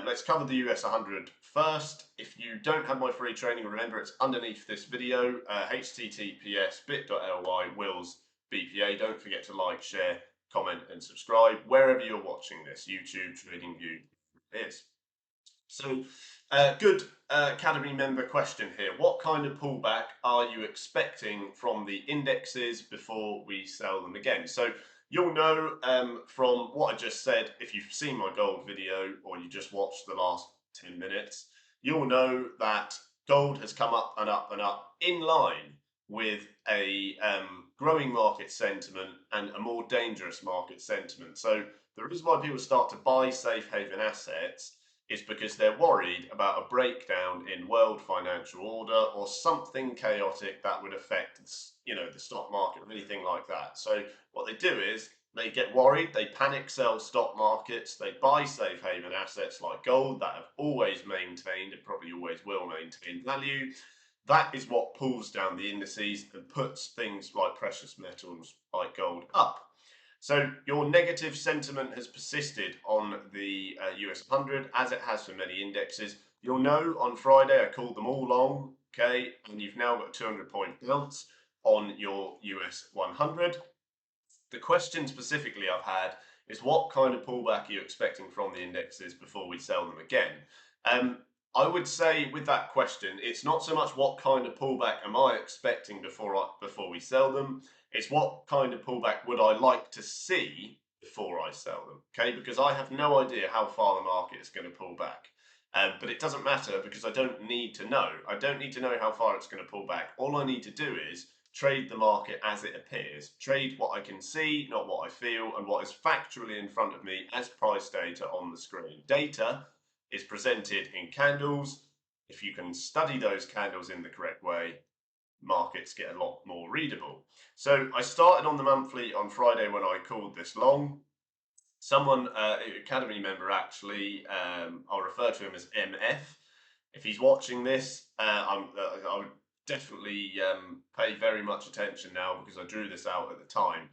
Let's cover the US 100 first. If you don't have my free training, remember it's underneath this video, https://bit.ly/wills_bpa. Don't forget to like, share, comment, and subscribe wherever you're watching this. YouTube, TradingView is. So, good Academy member question here. What kind of pullback are you expecting from the indexes before we sell them again? So, you'll know from what I just said, if you've seen my gold video or you just watched the last 10 minutes, you'll know that gold has come up and up and up in line with a growing market sentiment and a more dangerous market sentiment. So, the reason why people start to buy safe haven assets is because they're worried about a breakdown in world financial order or something chaotic that would affect, the stock market or anything like that. So what they do is they get worried, they panic sell stock markets, they buy safe haven assets like gold that have always maintained and probably always will maintain value. That is what pulls down the indices and puts things like precious metals like gold up. So your negative sentiment has persisted on the US 100 as it has for many indexes. You'll know on Friday I called them all long, okay, and you've now got a 200-point bounce on your US 100. The question specifically I've had is what kind of pullback are you expecting from the indexes before we sell them again? I would say with that question, it's not so much what kind of pullback am I expecting before we sell them. It's what kind of pullback would I like to see before I sell them, okay? Because I have no idea how far the market is going to pull back. But it doesn't matter because I don't need to know. I don't need to know how far it's going to pull back. All I need to do is trade the market as it appears. Trade what I can see, not what I feel, and what is factually in front of me as price data on the screen. Data is presented in candles. If you can study those candles in the correct way, markets get a lot more readable. So I started on the monthly on Friday when I called this long. Someone, Academy member actually, I'll refer to him as MF. If he's watching this, I would definitely pay very much attention now because I drew this out at the time.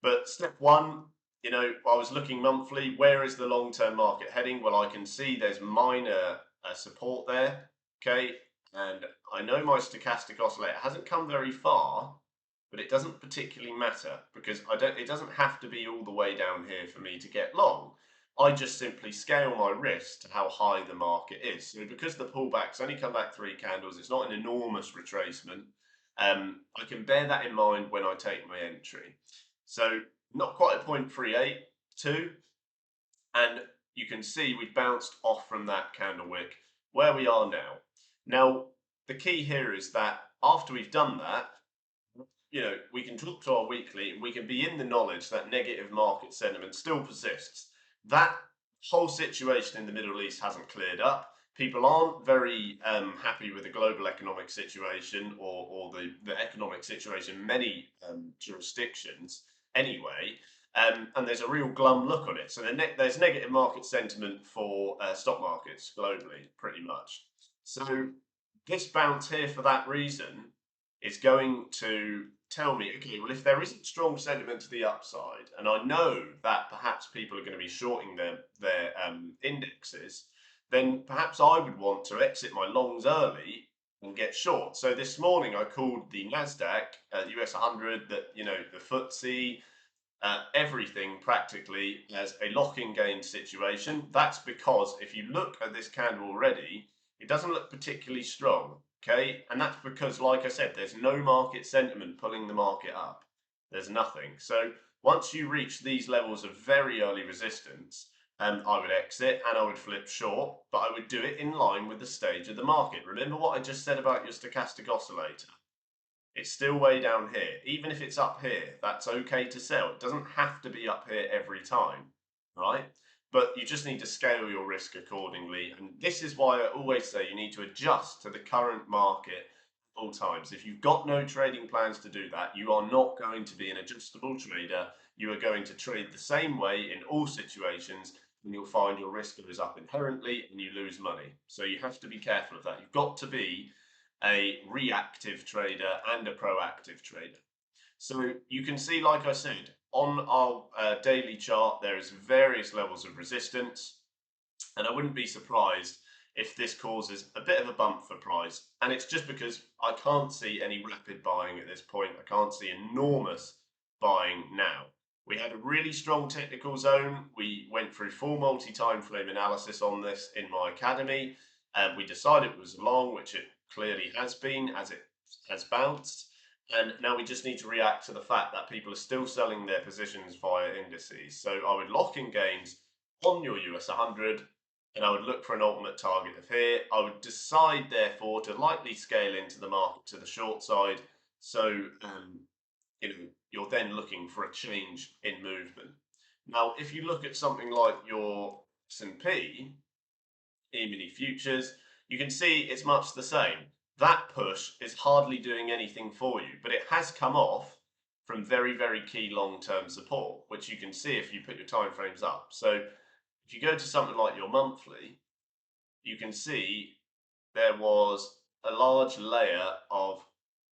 But step one, I was looking monthly. Where is the long-term market heading? Well, I can see there's minor support there, okay? And I know my stochastic oscillator hasn't come very far, but it doesn't particularly matter because it doesn't have to be all the way down here for me to get long. I just simply scale my risk to how high the market is. So because the pullback's only come back 3 candles, it's not an enormous retracement. I can bear that in mind when I take my entry. So not quite a 0.382, and you can see we've bounced off from that candle wick where we are now. Now, the key here is that after we've done that, we can drop to our weekly and we can be in the knowledge that negative market sentiment still persists. That whole situation in the Middle East hasn't cleared up. People aren't very happy with the global economic situation or the economic situation in many jurisdictions anyway. And there's a real glum look on it. So there's negative market sentiment for stock markets globally, pretty much. So this bounce here, for that reason, is going to tell me, okay, well, if there isn't strong sentiment to the upside, and I know that perhaps people are going to be shorting their indexes, then perhaps I would want to exit my longs early and get short. So this morning I called the Nasdaq, US 100, the FTSE, everything practically as a lock-in gain situation. That's because if you look at this candle already, it doesn't look particularly strong, okay? And that's because, like I said, there's no market sentiment pulling the market up. There's nothing. So once you reach these levels of very early resistance, I would exit and I would flip short, but I would do it in line with the stage of the market. Remember what I just said about your stochastic oscillator? It's still way down here. Even if it's up here, that's okay to sell. It doesn't have to be up here every time, right? But you just need to scale your risk accordingly. And this is why I always say you need to adjust to the current market at all times. If you've got no trading plans to do that, you are not going to be an adjustable trader. You are going to trade the same way in all situations, and you'll find your risk goes up inherently and you lose money. So you have to be careful of that. You've got to be a reactive trader and a proactive trader. So you can see, like I said, on our daily chart, there is various levels of resistance. And I wouldn't be surprised if this causes a bit of a bump for price. And it's just because I can't see any rapid buying at this point. I can't see enormous buying now. We had a really strong technical zone. We went through full multi-time frame analysis on this in my academy, and we decided it was long, which it clearly has been as it has bounced. And now we just need to react to the fact that people are still selling their positions via indices. So I would lock in gains on your US100, and I would look for an ultimate target of here. I would decide, therefore, to lightly scale into the market to the short side. So, you're then looking for a change in movement. Now, if you look at something like your S&P E-mini futures, you can see it's much the same. That push is hardly doing anything for you, but it has come off from very, very key long-term support, which you can see if you put your time frames up. So if you go to something like your monthly, you can see there was a large layer of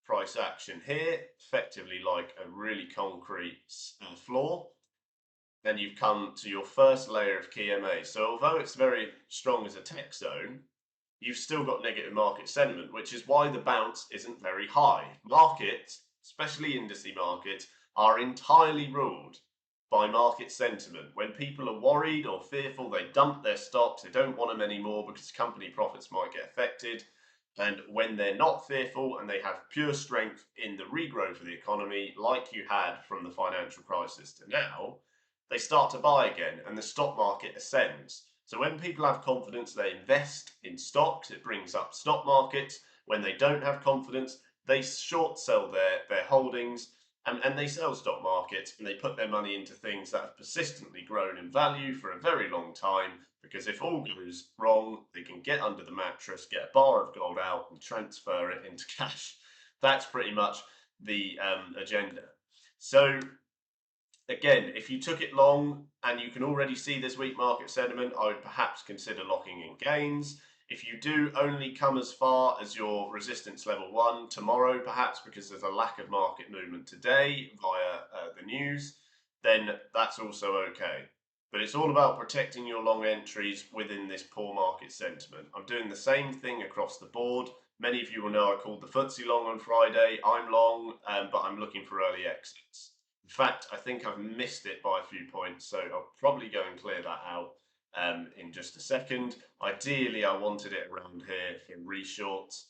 price action here, effectively like a really concrete floor. Then you've come to your first layer of key MA. So although it's very strong as a tech zone, you've still got negative market sentiment, which is why the bounce isn't very high. Markets, especially indice markets, are entirely ruled by market sentiment. When people are worried or fearful, they dump their stocks. They don't want them anymore because company profits might get affected. And when they're not fearful and they have pure strength in the regrowth of the economy, like you had from the financial crisis to now, they start to buy again and the stock market ascends. So when people have confidence, they invest in stocks. It brings up stock markets. When they don't have confidence, they short sell their holdings and they sell stock markets, and they put their money into things that have persistently grown in value for a very long time, because if all goes wrong, they can get under the mattress, get a bar of gold out and transfer it into cash. That's pretty much the agenda. So again, if you took it long and you can already see this weak market sentiment, I would perhaps consider locking in gains. If you do only come as far as your resistance level 1 tomorrow, perhaps because there's a lack of market movement today via the news, then that's also okay. But it's all about protecting your long entries within this poor market sentiment. I'm doing the same thing across the board. Many of you will know I called the FTSE long on Friday. I'm long, but I'm looking for early exits. In fact, I think I've missed it by a few points, so I'll probably go and clear that out in just a second. Ideally, I wanted it around here for reshorts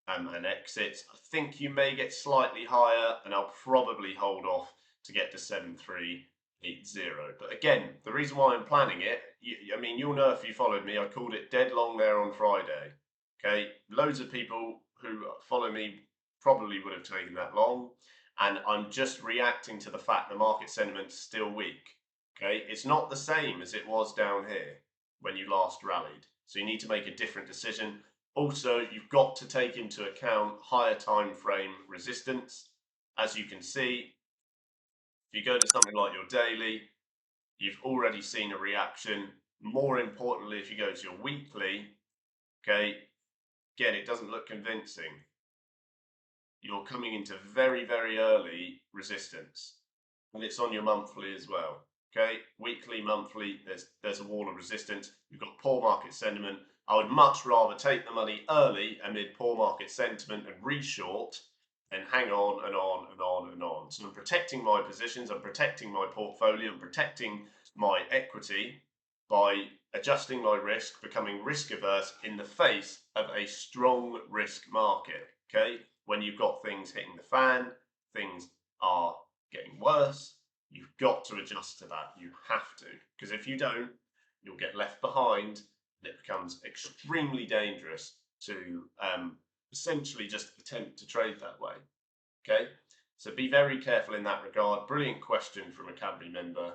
and exits. I think you may get slightly higher, and I'll probably hold off to get to 7380. But again, the reason why I'm planning it, I mean, you'll know if you followed me, I called it dead long there on Friday. Okay, loads of people who follow me probably would have taken that long. And I'm just reacting to the fact the market sentiment's still weak. Okay, it's not the same as it was down here when you last rallied. So you need to make a different decision. Also, you've got to take into account higher time frame resistance. As you can see, if you go to something like your daily, you've already seen a reaction. More importantly, if you go to your weekly, okay, again, it doesn't look convincing. You're coming into very, very early resistance, and it's on your monthly as well. Okay, weekly, monthly, there's a wall of resistance. You've got poor market sentiment. I would much rather take the money early amid poor market sentiment and reshort and hang on and on and on and on. So I'm protecting my positions, I'm protecting my portfolio, I'm protecting my equity by adjusting my risk, becoming risk averse in the face of a strong risk market. Okay, when you've got things hitting the fan, things are getting worse, you've got to adjust to that. You have to, because if you don't, you'll get left behind and it becomes extremely dangerous to essentially just attempt to trade that way. Okay, so be very careful in that regard. Brilliant question from a Academy member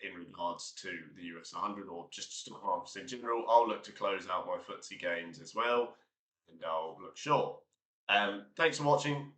in regards to the US100 or just stock markets in general. I'll look to close out my FTSE gains as well, and I'll look short. Thanks for watching.